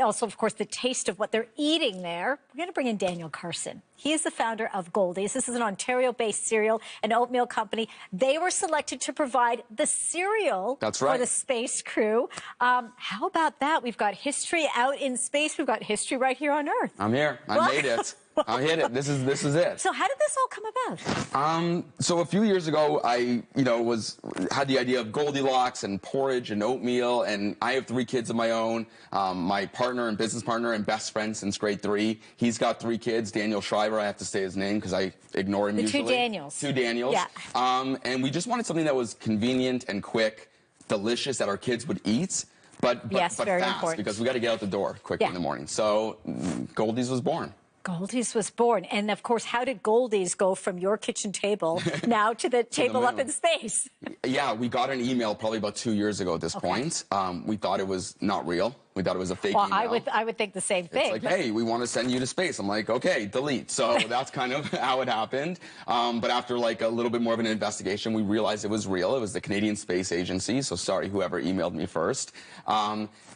Also, of course, the taste of what they're eating there. We're going to bring in Daniel Carson. He is the founder of Goldie's. This is an Ontario-based cereal and oatmeal company. They were selected to provide the cereal for the space crew. How about that? We've got history out in space. We've got history right here on Earth. I'm here. I made it. I hit it. This is it. So how did this all come about? So a few years ago, I had the idea of Goldilocks and porridge and oatmeal, and I have 3 kids of my own. My partner and business partner and best friend since grade 3. He's got 3 kids. Daniel Schreiber. I have to say his name because I ignore him usually. 2 Daniels. 2 Daniels. Yeah. And we just wanted something that was convenient and quick, delicious that our kids would eat. But very fast, important. because we got to get out the door quick in the morning. So Goldie's was born. Goldie's was born. And, of course, how did Goldie's go from your kitchen table now to the table up in space? Yeah, we got an email probably about 2 years ago at this point. We thought it was not real. We thought it was a fake email. I would think the same thing. It's like, hey, we want to send you to space. I'm like, okay, delete. So that's kind of how it happened. But after like a little bit more of an investigation, we realized it was real. It was the Canadian Space Agency. So sorry, whoever emailed me first.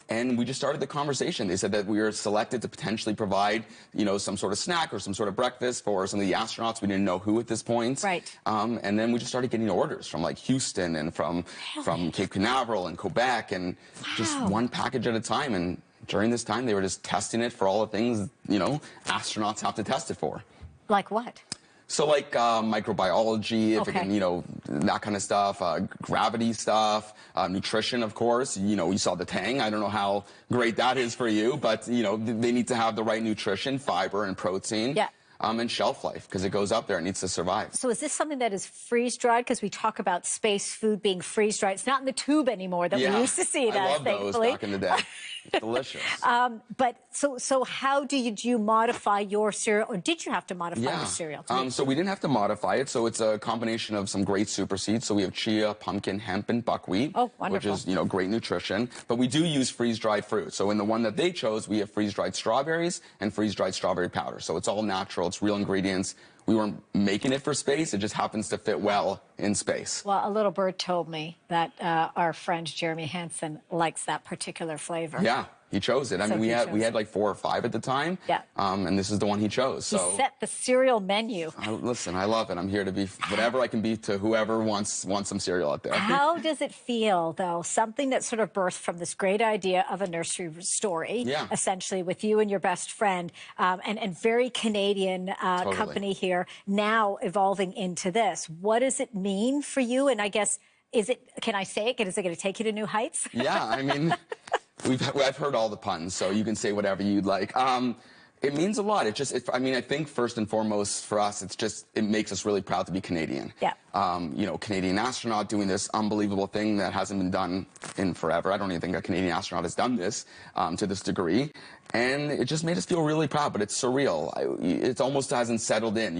And we just started the conversation. They said that we were selected to potentially provide, some sort of snack or some sort of breakfast for some of the astronauts. We didn't know who at this point. Right. And then we just started getting orders from like Houston and from Cape Canaveral and Quebec, and just one package at a time. And during this time, they were just testing it for all the things, astronauts have to test it for. Like what? So like microbiology, if it can, that kind of stuff, gravity stuff, nutrition, of course. You saw the Tang. I don't know how great that is for you, but, they need to have the right nutrition, fiber and protein. Yeah. And shelf life, because it goes up there and needs to survive. So is this something that is freeze-dried? Because we talk about space food being freeze-dried. It's not in the tube anymore that we used to see it as, thankfully. I love those back in the day. Delicious. But so how do you modify your cereal, or did you have to modify your cereal? So we didn't have to modify it. So it's a combination of some great super seeds. So we have chia, pumpkin, hemp, and buckwheat. Oh, wonderful. Which is, great nutrition. But we do use freeze-dried fruit. So in the one that they chose, we have freeze-dried strawberries and freeze-dried strawberry powder. So it's all natural. It's real ingredients. We weren't making it for space. It just happens to fit well in space. Well, a little bird told me that our friend Jeremy Hansen likes that particular flavor. Yeah, he chose it. I mean, we had like 4 or 5 at the time. Yeah. And this is the one he chose. So he set the cereal menu. Listen, I love it. I'm here to be whatever I can be to whoever wants some cereal out there. How does it feel, though? Something that sort of birthed from this great idea of a nursery story, essentially, with you and your best friend, and very Canadian company here, now evolving into this. What does it mean for you? And I guess, can I say it? Is it going to take you to new heights? Yeah, I mean, I've heard all the puns, so you can say whatever you'd like. It means a lot. I think first and foremost for us, it makes us really proud to be Canadian. Yeah. Canadian astronaut doing this unbelievable thing that hasn't been done in forever. I don't even think a Canadian astronaut has done this to this degree. And it just made us feel really proud, but it's surreal. It almost hasn't settled in.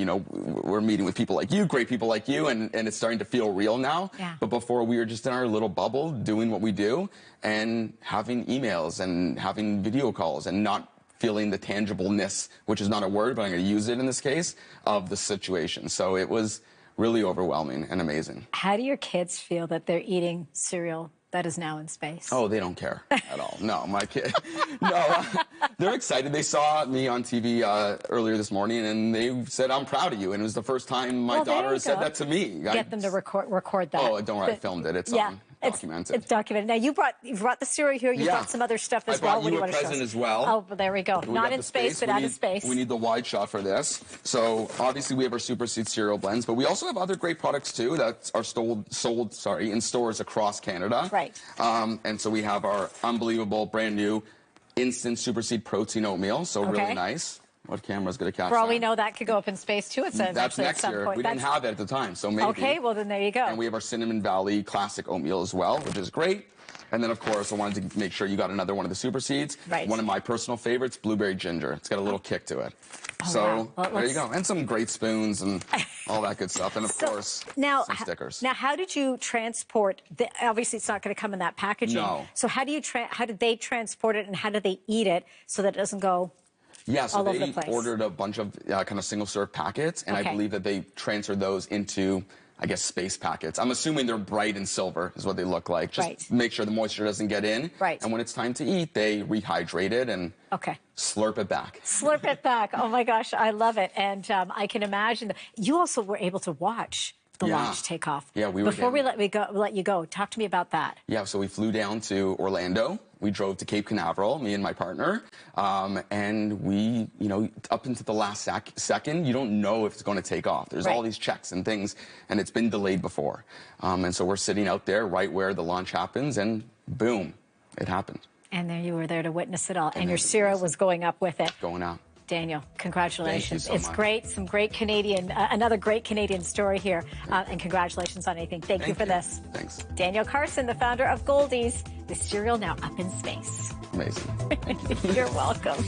We're meeting with people like you, great people like you, and it's starting to feel real now. Yeah. But before, we were just in our little bubble doing what we do and having emails and having video calls and not feeling the tangibleness, which is not a word, but I'm going to use it in this case, of the situation. So it was really overwhelming and amazing. How do your kids feel that they're eating cereal that is now in space? Oh, they don't care at all. No, my kid. No, they're excited. They saw me on TV earlier this morning, and they said, "I'm proud of you." And it was the first time my daughter has said that to me. Get them to record that. Oh, don't worry, I filmed it. It's documented. It's documented. Now, you brought the cereal here. You brought some other stuff as well. I brought you a present as well. Oh, well, there we go. Not in space, but out of space. We need the wide shot for this. So obviously we have our super seed cereal blends, but we also have other great products too that are sold in stores across Canada. Right. And so we have our unbelievable brand new instant super seed protein oatmeal. So really nice. What camera's going to catch that? For all we know, that could go up in space, too, it says. That's next year. We didn't have it at the time, so maybe. Okay, well, then there you go. And we have our Cinnamon Valley Classic Oatmeal as well, which is great. And then, of course, I wanted to make sure you got another one of the super seeds. Right. One of my personal favorites, Blueberry Ginger. It's got a little kick to it. Oh, so wow. Well, there you go. And some great spoons and all that good stuff. And, of course, some stickers. Now, how did you transport obviously, it's not going to come in that packaging. No. So how did they transport it, and how do they eat it so that it doesn't go Yeah, so all over they the place? ordered a bunch of kind of single-serve packets, and I believe that they transferred those into I guess, space packets. I'm assuming they're bright and silver is what they look like. Just Right. make sure the moisture doesn't get in. Right. And when it's time to eat, they rehydrate it and slurp it back. Slurp it back. Oh my gosh, I love it. And I can imagine you also were able to watch the launch take off. Yeah, we were. Before we let you go, talk to me about that. Yeah, so we flew down to Orlando. We drove to Cape Canaveral, me and my partner, and we, up into the last second, you don't know if it's going to take off. There's all these checks and things, and it's been delayed before. And so we're sitting out there right where the launch happens, and boom, it happened. And there you were there to witness it all, and your cereal was going up with it. Going out. Daniel, congratulations. Thank you so much. Great. Some great Canadian, another great Canadian story here. And congratulations on anything. Thank you for this. Thanks. Daniel Carson, the founder of Goldie's, the cereal now up in space. Amazing. Thank you. You're welcome.